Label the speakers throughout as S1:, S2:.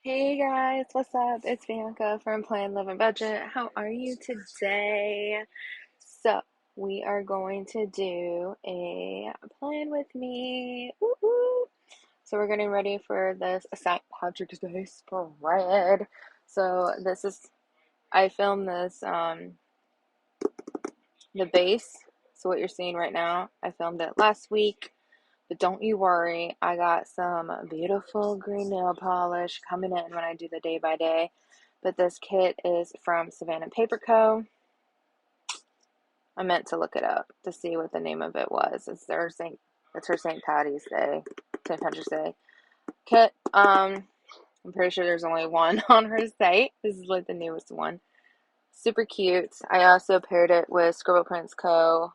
S1: Hey guys, what's up? It's Bianca from Plan.Live.Budget. How are you today? So, we are going to do a plan with me. Woo-woo. So, we're getting ready for this St. Patrick's Day spread. So, I filmed this, the base. So, what you're seeing right now, I filmed it last week. But don't you worry, I got some beautiful green nail polish coming in when I do the day by day. But this kit is from Savannah Paper Co. I meant to look it up to see what the name of it was. It's her St. Patty's Day, St. Patrick's Day kit. I'm pretty sure there's only one on her site. This is like the newest one. Super cute. I also paired it with Scribble Co.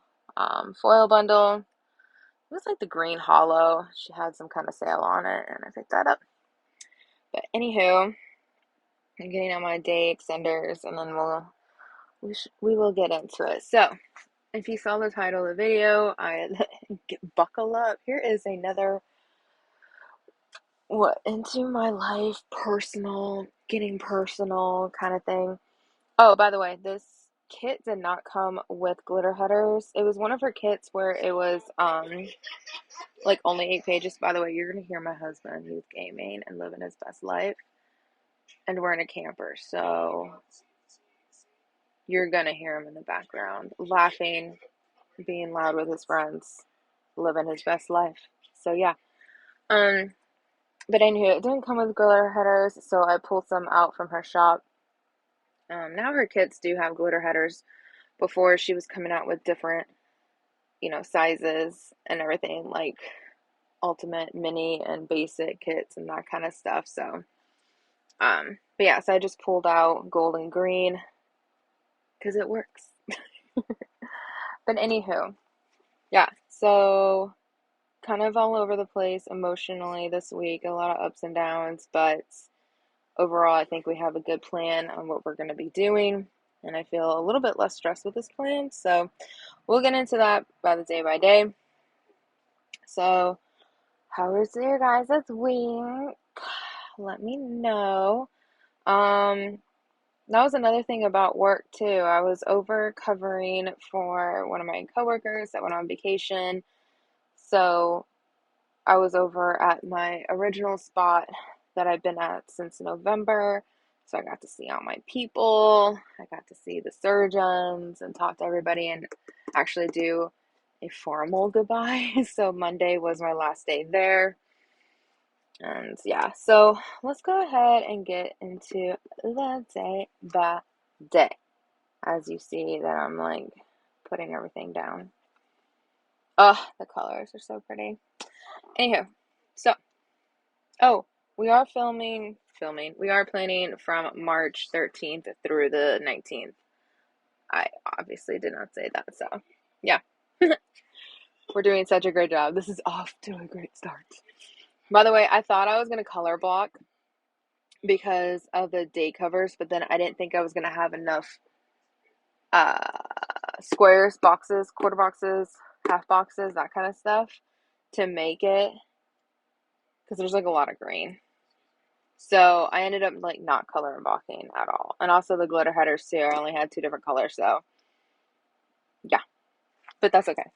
S1: Foil bundle. It was like the green hollow. She had some kind of sale on it, and I picked that up. But anywho, I'm getting on my day extenders, and then we will get into it. So, if you saw the title of the video, buckle up. Here is another into my life, getting personal kind of thing. Oh, by the way, this kit did not come with glitter headers. It was one of her kits where it was like only 8 pages. By the way, you're gonna hear my husband. He's gaming and living his best life, and we're in a camper, so you're gonna hear him in the background laughing, being loud with his friends, living his best life. So yeah. But anywho, it didn't come with glitter headers, so I pulled some out from her shop. Now her kits do have glitter headers. Before, she was coming out with different, sizes and everything, like ultimate, mini, and basic kits and that kind of stuff. So, but yeah, so I just pulled out gold and green because it works. But anywho, yeah, so kind of all over the place emotionally this week, a lot of ups and downs, but overall, I think we have a good plan on what we're going to be doing, and I feel a little bit less stressed with this plan, so we'll get into that by the day by day. So, how was your guys' week? Let me know. That was another thing about work too. I was over covering for one of my coworkers that went on vacation. So I was over at my original spot that I've been at since November. So I got to see all my people. I got to see the surgeons and talk to everybody and actually do a formal goodbye. So Monday was my last day there. And yeah, so let's go ahead and get into the day by day. As you see that I'm like putting everything down. Oh, the colors are so pretty. Anywho, so, we are we are planning from March 13th through the 19th. I obviously did not say that, so yeah. We're doing such a great job. This is off to a great start. By the way, I thought I was going to color block because of the day covers, but then I didn't think I was going to have enough squares, boxes, quarter boxes, half boxes, that kind of stuff to make it, because there's like a lot of green. So I ended up like not color blocking at all. And also the glitter headers too. I only had 2 different colors, so yeah. But that's okay.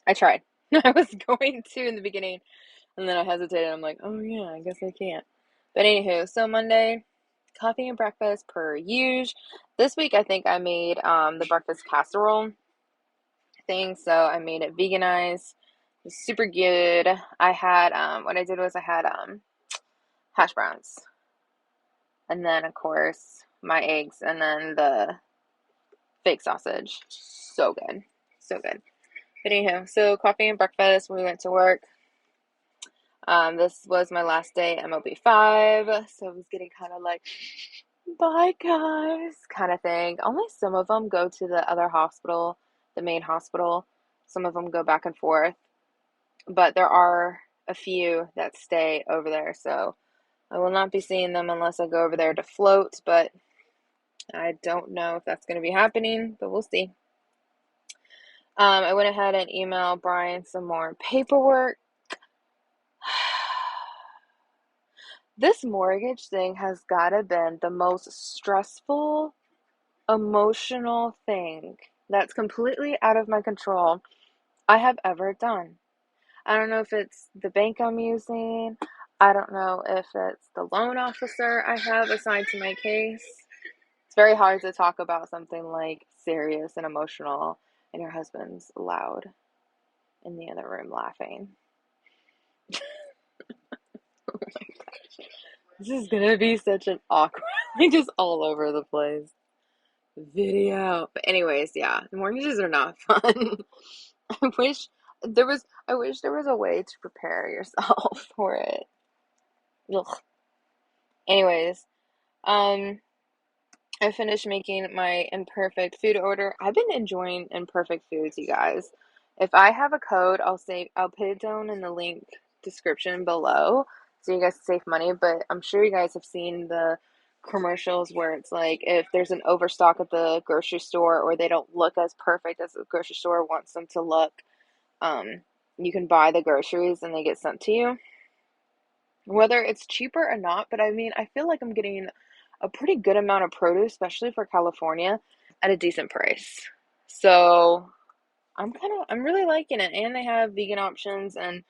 S1: I tried. I was going to in the beginning, and then I hesitated. I'm like, oh yeah, I guess I can't. But anywho, so Monday, coffee and breakfast per usual. This week I think I made the breakfast casserole thing, so I made it veganized. It was super good. I had what I did was I had hash browns, and then of course my eggs, and then the fake sausage. So good, so good. But anyhow, so coffee and breakfast. We went to work. This was my last day at MOB5, so I was getting kind of like, bye guys, kind of thing. Only some of them go to the other hospital, the main hospital. Some of them go back and forth, but there are a few that stay over there, so I will not be seeing them unless I go over there to float, but I don't know if that's going to be happening, but we'll see. I went ahead and emailed Brian some more paperwork. This mortgage thing has gotta been the most stressful, emotional thing that's completely out of my control I have ever done. I don't know if it's the bank I'm using. I don't know if it's the loan officer I have assigned to my case. It's very hard to talk about something like serious and emotional, and your husband's loud in the other room laughing. Oh my gosh. This is gonna be such an awkward, like just all over the place video. But anyways, yeah, the mortgages are not fun. I wish I wish there was a way to prepare yourself for it. Ugh. Anyways, um, I finished making my Imperfect food order. I've been enjoying Imperfect foods, you guys. If I have a code, I'll put it down in the link description below so you guys save money, but I'm sure you guys have seen the commercials where it's like if there's an overstock at the grocery store or they don't look as perfect as the grocery store wants them to look, um, you can buy the groceries and they get sent to you. Whether it's cheaper or not, but I mean, I feel like I'm getting a pretty good amount of produce, especially for California, at a decent price. So I'm really liking it. And they have vegan options and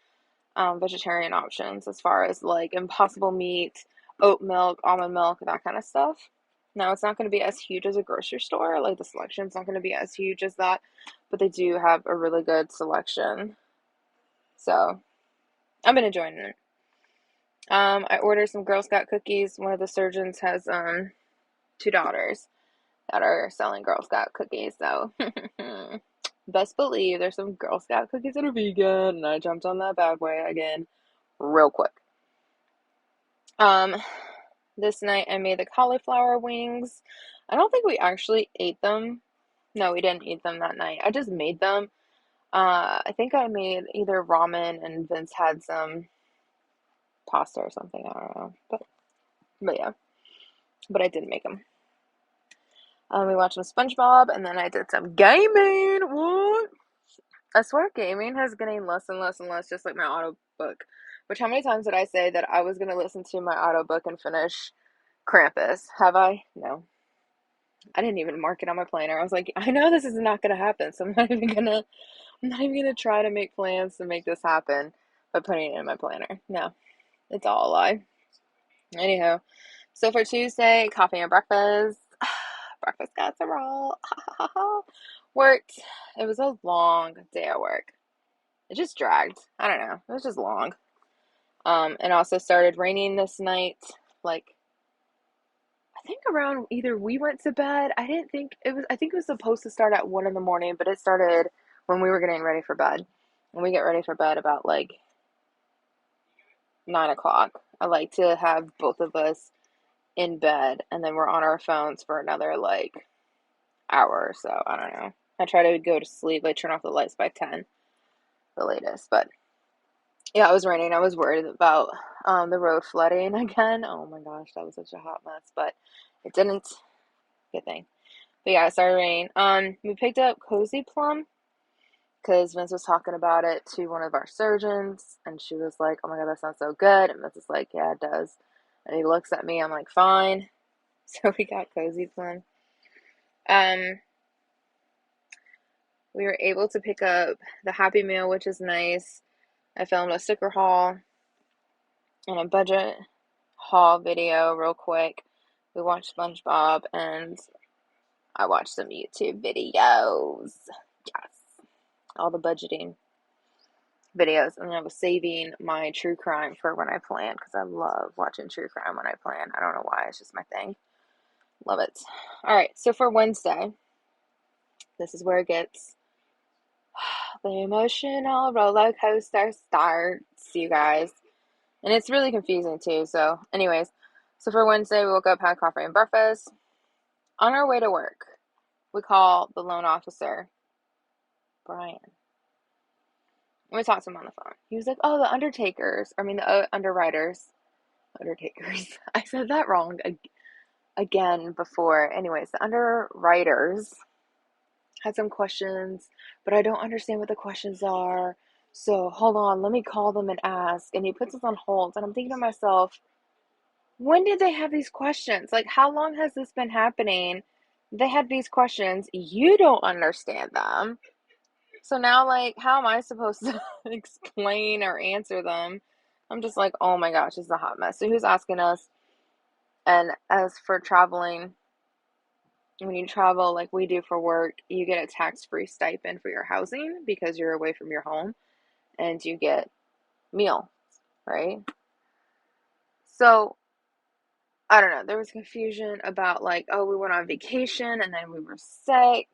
S1: vegetarian options as far as like impossible meat, oat milk, almond milk, that kind of stuff. Now, it's not going to be as huge as a grocery store. Like the selection's not going to be as huge as that, but they do have a really good selection. So I've been enjoying it. I ordered some Girl Scout cookies. One of the surgeons has two daughters that are selling Girl Scout cookies, so best believe there's some Girl Scout cookies that are vegan, and I jumped on that bad way again real quick. This night I made the cauliflower wings. I don't think we actually ate them. No, we didn't eat them that night. I just made them. I think I made either ramen and Vince had some pasta or something. I don't know, but yeah. But I did make them. We watched some SpongeBob, and then I did some gaming. What? I swear gaming has getting less and less and less, just like my audiobook. Which, how many times did I say that I was going to listen to my audiobook and finish Krampus? Have I? No. I didn't even mark it on my planner. I was like, I know this is not going to happen, so I'm not even gonna try to make plans to make this happen by putting it in my planner. No, it's all a lie. Anyhow, so for Tuesday, coffee and breakfast. Breakfast casserole. Worked. It was a long day at work. It just dragged. I don't know. It was just long. It also started raining this night. Like, I think around either we went to bed. I didn't think it was, I think it was supposed to start at 1 in the morning, but it started when we were getting ready for bed. And we get ready for bed about like 9 o'clock. I like to have both of us in bed and then we're on our phones for another like hour or so. I don't know. I try to go to sleep. I turn off the lights by 10, the latest. But yeah, it was raining. I was worried about the road flooding again. Oh my gosh, that was such a hot mess. But it didn't. Good thing. But yeah, it started raining. We picked up Cozy Plum because Vince was talking about it to one of our surgeons, and she was like, "Oh my god, that sounds so good." And Vince is like, "Yeah, it does." And he looks at me. I'm like, "Fine." So we got Cozy Plum. Um, we were able to pick up the Happy Meal, which is nice. I filmed a sticker haul and a budget haul video real quick. We watched SpongeBob and I watched some YouTube videos. Yes, all the budgeting videos. And I was saving my true crime for when I plan because I love watching true crime when I plan. I don't know why, it's just my thing. Love it. All right, so for Wednesday, this is where it gets the emotional roller coaster starts, you guys. And it's really confusing too. So, anyways, so for Wednesday, we woke up, had coffee and breakfast. On our way to work, we call the loan officer, Brian. And we talked to him on the phone. He was like, "Oh, the undertakers. I mean, the underwriters. Undertakers." I said that wrong again before. Anyways, the underwriters had some questions, but I don't understand what the questions are. So hold on, let me call them and ask. And he puts us on hold. And I'm thinking to myself, when did they have these questions? Like, how long has this been happening? They had these questions. You don't understand them. So now, like, how am I supposed to explain or answer them? I'm just like, oh my gosh, this is a hot mess. So who's asking us? And as for traveling, when you travel like we do for work, you get a tax-free stipend for your housing because you're away from your home, and you get meal, right? So I don't know. There was confusion about like, oh, we went on vacation and then we were sick.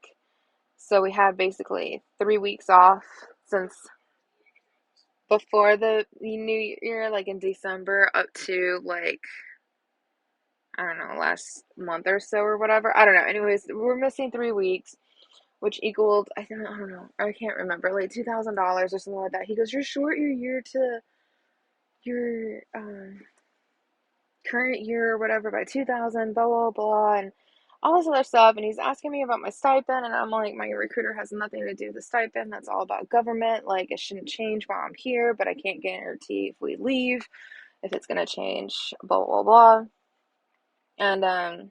S1: So we had basically 3 weeks off since before the new year, like in December up to like, I don't know, last month or so or whatever. I don't know. Anyways, we're missing 3 weeks, which equaled, I don't know, I can't remember, like $2,000 or something like that. He goes, you're short your year to your current year or whatever by 2,000, blah, blah, blah, and all this other stuff. And he's asking me about my stipend, and I'm like, my recruiter has nothing to do with the stipend. That's all about government. Like, it shouldn't change while I'm here, but I can't guarantee if we leave, if it's going to change, blah, blah, blah. And,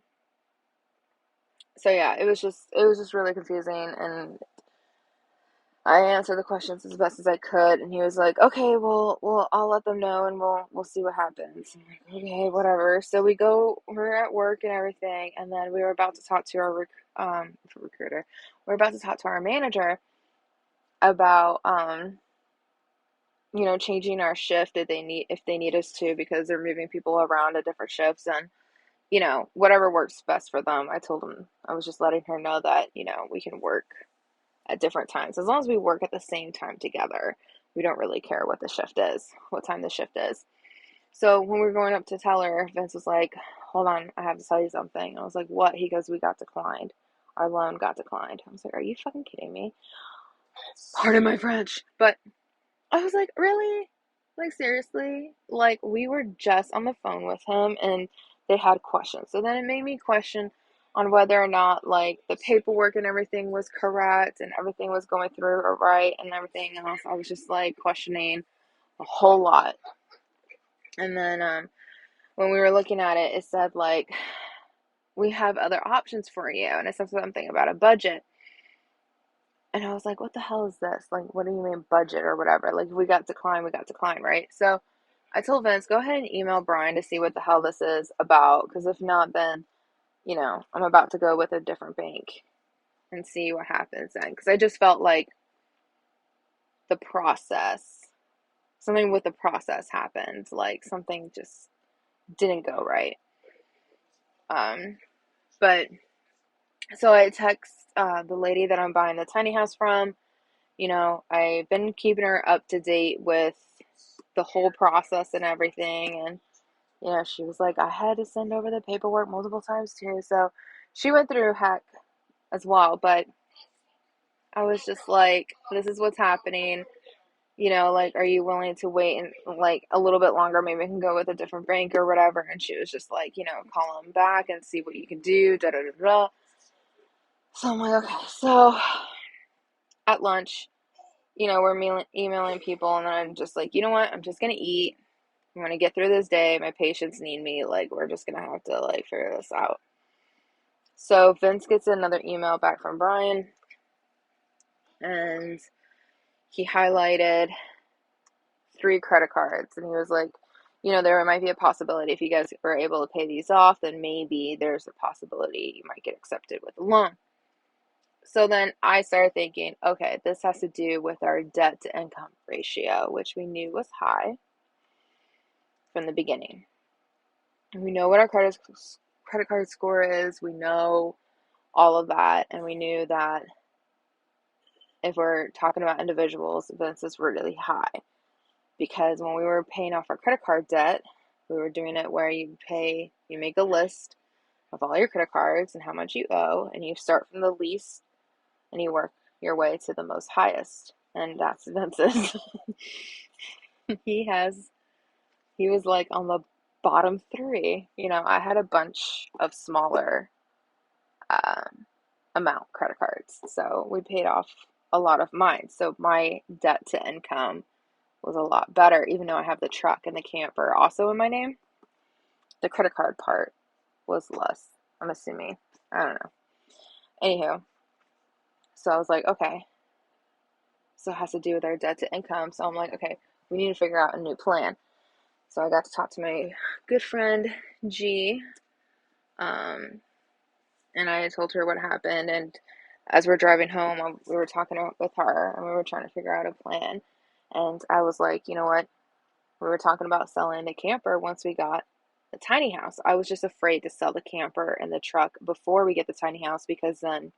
S1: so yeah, it was just really confusing, and I answered the questions as best as I could, and he was like, "Okay, well, I'll let them know, and we'll see what happens." I'm like, "Okay, whatever." So we're at work and everything, and then we were about to talk to our recruiter. We're about to talk to our manager about changing our shift if they need us to, because they're moving people around to different shifts, and whatever works best for them. I told him, I was just letting her know that we can work at different times. As long as we work at the same time together, we don't really care what time the shift is. So when we were going up to tell her, Vince was like, hold on, I have to tell you something. I was like, what? He goes, we got declined. Our loan got declined. I was like, are you fucking kidding me? Pardon my French. But I was like, really? Like, seriously? Like, we were just on the phone with him and they had questions. So then it made me question on whether or not, like, the paperwork and everything was correct and everything was going through or right and everything else. I was just, like, questioning a whole lot. And then when we were looking at it, it said, like, we have other options for you. And it said something about a budget. And I was like, what the hell is this? Like, what do you mean budget or whatever? Like, we got decline, right? So I told Vince, go ahead and email Brian to see what the hell this is about. Because if not, then, I'm about to go with a different bank and see what happens then. Because I just felt like something with the process happened. Like, something just didn't go right. But, so I text the lady that I'm buying the tiny house from. I've been keeping her up to date with the whole process and everything. And, she was like, I had to send over the paperwork multiple times too. So she went through heck as well. But I was just like, this is what's happening. Like, are you willing to wait and like a little bit longer? Maybe I can go with a different bank or whatever. And she was just like, call them back and see what you can do. Da da da da. So I'm like, okay. So at lunch, we're emailing people, and then I'm just like, you know what? I'm just gonna eat. I'm gonna get through this day. My patients need me. Like, we're just gonna have to like figure this out. So Vince gets another email back from Brian, and he highlighted 3 credit cards, and he was like, there might be a possibility if you guys were able to pay these off, then maybe there's a possibility you might get accepted with a loan. So then I started thinking, okay, this has to do with our debt to income ratio, which we knew was high from the beginning. We know what our credit card score is. We know all of that. And we knew that if we're talking about individuals, Vince's were really high. Because when we were paying off our credit card debt, we were doing it where you make a list of all your credit cards and how much you owe. And you start from the least and you work your way to the most highest. And that's Vince's. He was like on the bottom 3. I had a bunch of smaller amount credit cards. So we paid off a lot of mine. So my debt to income was a lot better, even though I have the truck and the camper also in my name. The credit card part was less, I'm assuming. I don't know. Anywho, so I was like, okay. So it has to do with our debt to income. So I'm like, okay, we need to figure out a new plan. So I got to talk to my good friend G, and I told her what happened. And as we're driving home, we were talking with her, and we were trying to figure out a plan. And I was like, you know what? We were talking about selling the camper once we got the tiny house. I was just afraid to sell the camper and the truck before we get the tiny house, because then,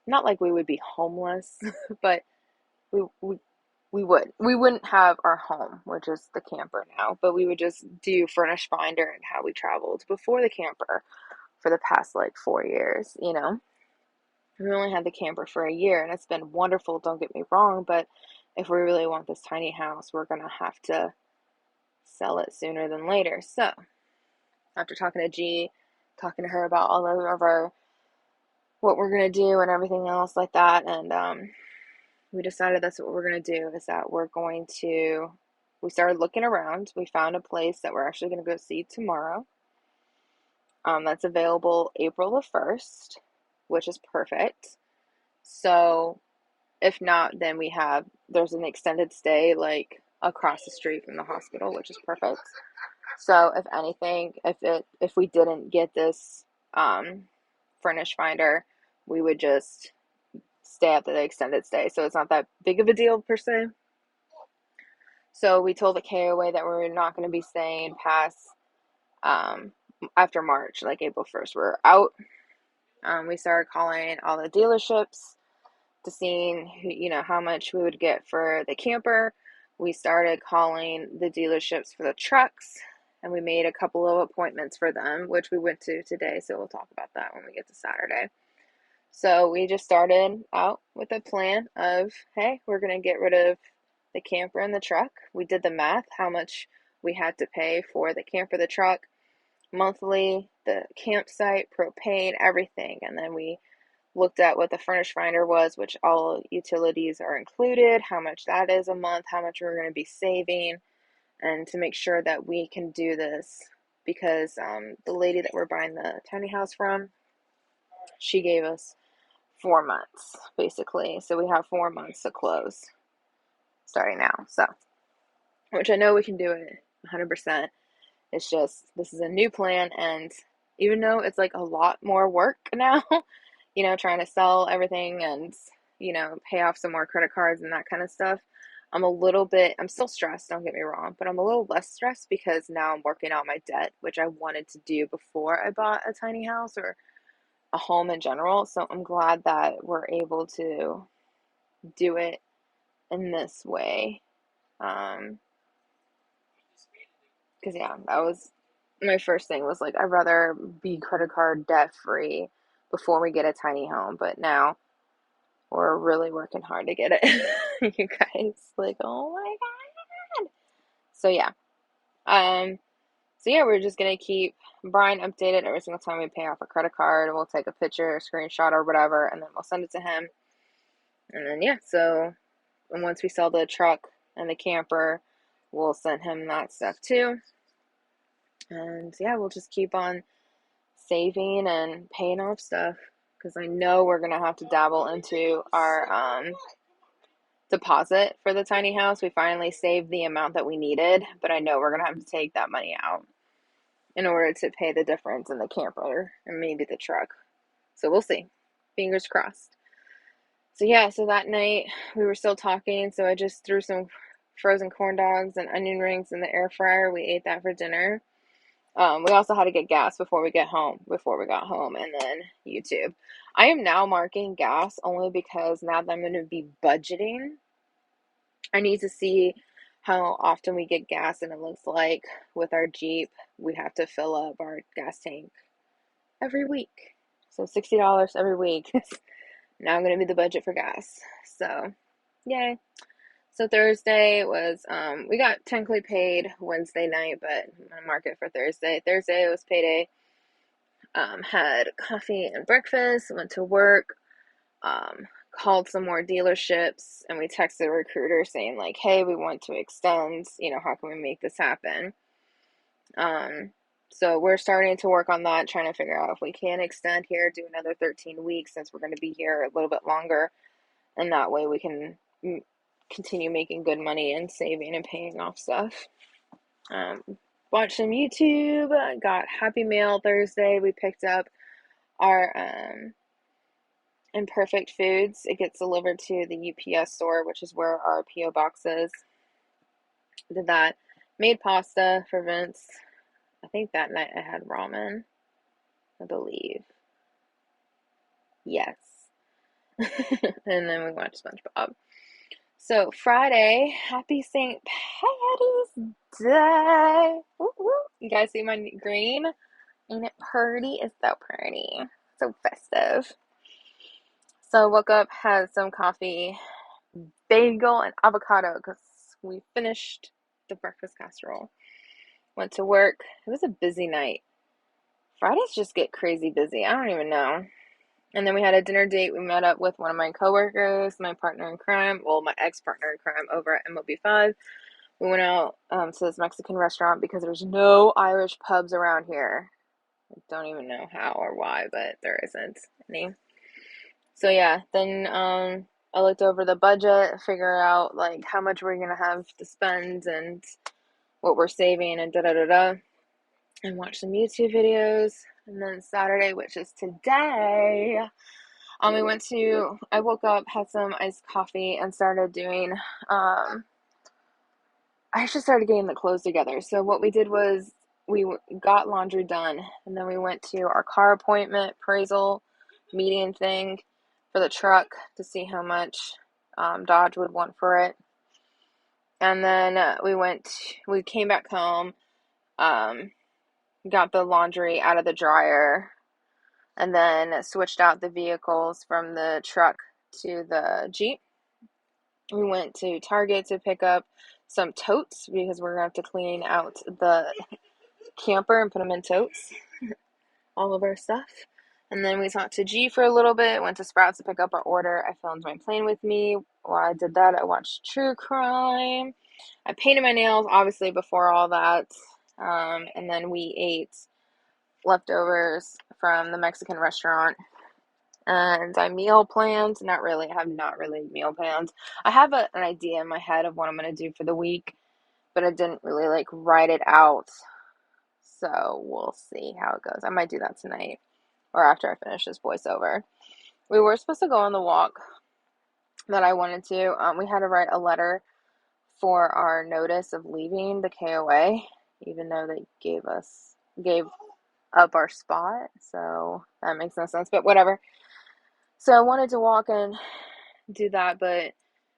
S1: not like we would be homeless, but we we we wouldn't have our home, which is the camper now, but we would just do furnished finder and how we traveled before the camper for the past like 4 years, you know. We only had the camper for a year, and it's been wonderful, don't get me wrong, but if we really want this tiny house, we're gonna have to sell it sooner than later. So after talking to G, talking to her about all of our what we're gonna do and everything else like that, and we decided that's what we're going to do, is that we started looking around. We found a place that we're actually going to go see tomorrow. That's available April the 1st, which is perfect. So if not, then there's an extended stay like across the street from the hospital, which is perfect. So if anything, if we didn't get this furnish finder, we would just stay at the extended stay. So it's not that big of a deal per se. So we told the KOA that we're not going to be staying past after March, like April 1st. We're out. We started calling all the dealerships to see how much we would get for the camper. We started calling the dealerships for the trucks, and we made a couple of appointments for them, which we went to today. So we'll talk about that when we get to Saturday. So we just started out with a plan of, hey, we're going to get rid of the camper and the truck. We did the math, how much we had to pay for the camper, the truck, monthly, the campsite, propane, everything. And then we looked at what the furnish finder was, which all utilities are included, how much that is a month, how much we're going to be saving, and to make sure that we can do this, because the lady that we're buying the tiny house from, she gave us 4 months basically, so we have 4 months to close starting now. So, which I know we can do it 100%. It's just, this is a new plan, and even though it's like a lot more work now, trying to sell everything and, pay off some more credit cards and that kind of stuff, I'm still stressed, don't get me wrong, but I'm a little less stressed because now I'm working on my debt, which I wanted to do before I bought a tiny house or a home in general. So I'm glad that we're able to do it in this way. Because that was my first thing, was like, I'd rather be credit card debt free before we get a tiny home. But now we're really working hard to get it. You guys, like, oh my god. So yeah. We're just gonna keep Brian updated every single time we pay off a credit card. We'll take a picture, a screenshot, or whatever, and then we'll send it to him. And then and once we sell the truck and the camper, we'll send him that stuff too. And we'll just keep on saving and paying off stuff, because I know we're gonna have to dabble into our deposit for the tiny house. We finally saved the amount that we needed, but I know we're gonna have to take that money out in order to pay the difference in the camper and maybe the truck. So we'll see. Fingers crossed. So that night we were still talking, so I just threw some frozen corn dogs and onion rings in the air fryer. We ate that for dinner. We also had to get gas before we got home, and then YouTube. I am now marking gas only because now that I'm going to be budgeting, I need to see how often we get gas, and it looks like with our Jeep, we have to fill up our gas tank every week. So $60 every week. Now I'm going to be the budget for gas. So, yay. So Thursday was, we got technically paid Wednesday night, but I'm going to mark it for Thursday. Thursday was payday. Had coffee and breakfast, went to work, called some more dealerships, and we texted a recruiter saying like, hey, we want to extend, how can we make this happen? So we're starting to work on that, trying to figure out if we can extend here, do another 13 weeks since we're going to be here a little bit longer. And that way we can continue making good money and saving and paying off stuff. Watched some YouTube, got Happy Mail Thursday. We picked up our Imperfect foods. It gets delivered to the UPS store, which is where our P.O. box is. Did that. Made pasta for Vince. I think that night I had ramen, I believe. Yes. And then we watched SpongeBob. So Friday, happy St. Patty's Day. Woo-woo. You guys see my green? Ain't it pretty? It's so pretty. So festive. So I woke up, had some coffee, bagel, and avocado because we finished the breakfast casserole. Went to work. It was a busy night. Fridays just get crazy busy. I don't even know. And then we had a dinner date. We met up with one of my coworkers, my partner in crime, well, my ex-partner in crime over at MOB5. We went out to this Mexican restaurant because there's no Irish pubs around here. I don't even know how or why, but there isn't any. So yeah, then I looked over the budget, figure out like how much we're gonna have to spend and what we're saving and da-da-da-da, and watch some YouTube videos. And then Saturday, which is today, I woke up, had some iced coffee, and started doing, I actually started getting the clothes together. So what we did was we got laundry done, and then we went to our car appointment, appraisal, meeting thing for the truck to see how much Dodge would want for it. And then we came back home, got the laundry out of the dryer, and then switched out the vehicles from the truck to the Jeep. We went to Target to pick up some totes because we're going to have to clean out the camper and put them in totes, all of our stuff. And then we talked to G for a little bit, went to Sprouts to pick up our order. I filmed my plane with me. While I did that, I watched true crime. I painted my nails, obviously, before all that. And then we ate leftovers from the Mexican restaurant. And I meal planned. Not really. I have not really meal plans. I have an idea in my head of what I'm going to do for the week, but I didn't really like write it out. So we'll see how it goes. I might do that tonight or after I finish this voiceover. We were supposed to go on the walk that I wanted to. We had to write a letter for our notice of leaving the KOA, even though they gave up our spot. So that makes no sense, but whatever. So I wanted to walk and do that, but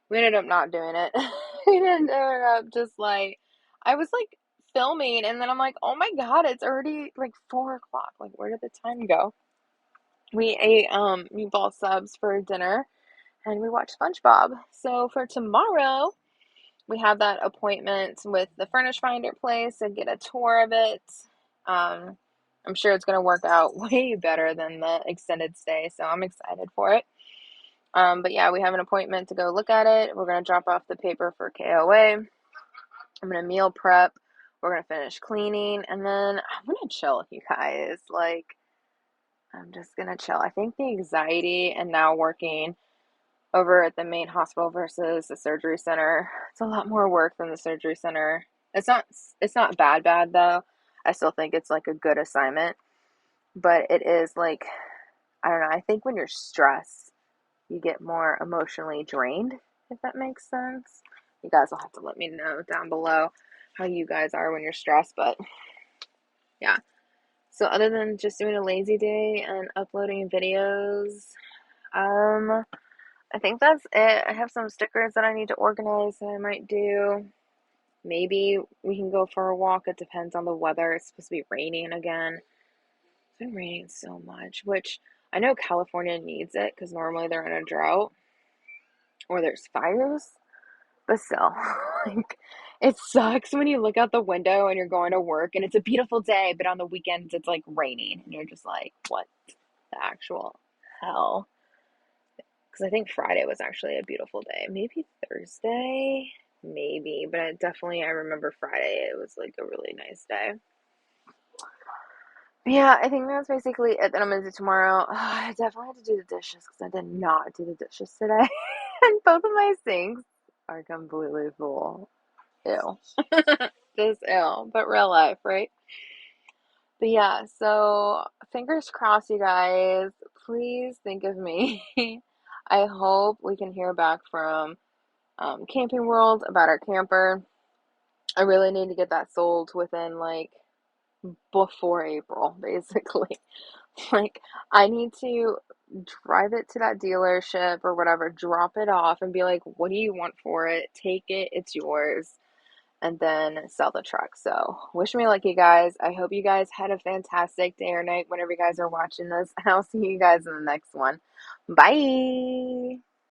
S1: we ended up not doing it. We ended up just like, I was like filming, and then I'm like, oh my god, it's already like 4 o'clock. Like, where did the time go? We ate meatball subs for dinner, and we watched SpongeBob. So for tomorrow, we have that appointment with the furnish finder place and get a tour of it. I'm sure it's going to work out way better than the extended stay, so I'm excited for it. But yeah, we have an appointment to go look at it. We're going to drop off the paper for KOA. I'm going to meal prep. We're going to finish cleaning, and then I'm going to chill, you guys. Like, I'm just going to chill. I think the anxiety and now working over at the main hospital versus the surgery center, it's a lot more work than the surgery center. It's not bad though. I still think it's like a good assignment, but it is like, I don't know, I think when you're stressed, you get more emotionally drained, if that makes sense. You guys will have to let me know down below how you guys are when you're stressed, but yeah. So other than just doing a lazy day and uploading videos, I think that's it. I have some stickers that I need to organize that I might do. Maybe we can go for a walk. It depends on the weather. It's supposed to be raining again. It's been raining so much, which I know California needs it because normally they're in a drought or there's fires. But still, like, it sucks when you look out the window and you're going to work and it's a beautiful day, but on the weekends it's like raining and you're just like, what the actual hell? Because I think Friday was actually a beautiful day. Maybe Thursday, maybe, but I remember Friday. It was like a really nice day. Yeah, I think that's basically it that I'm gonna do tomorrow. I definitely have to do the dishes because I did not do the dishes today. And both of my sinks are completely full. Ew. Just ew. But real life, right? But yeah, so fingers crossed, you guys. Please think of me. I hope we can hear back from Camping World about our camper. I really need to get that sold within like before April, basically. Like, I need to drive it to that dealership or whatever, drop it off and be like, what do you want for it? Take it, it's yours, and then sell the truck. So, wish me luck, you guys. I hope you guys had a fantastic day or night whenever you guys are watching this, and I'll see you guys in the next one. Bye.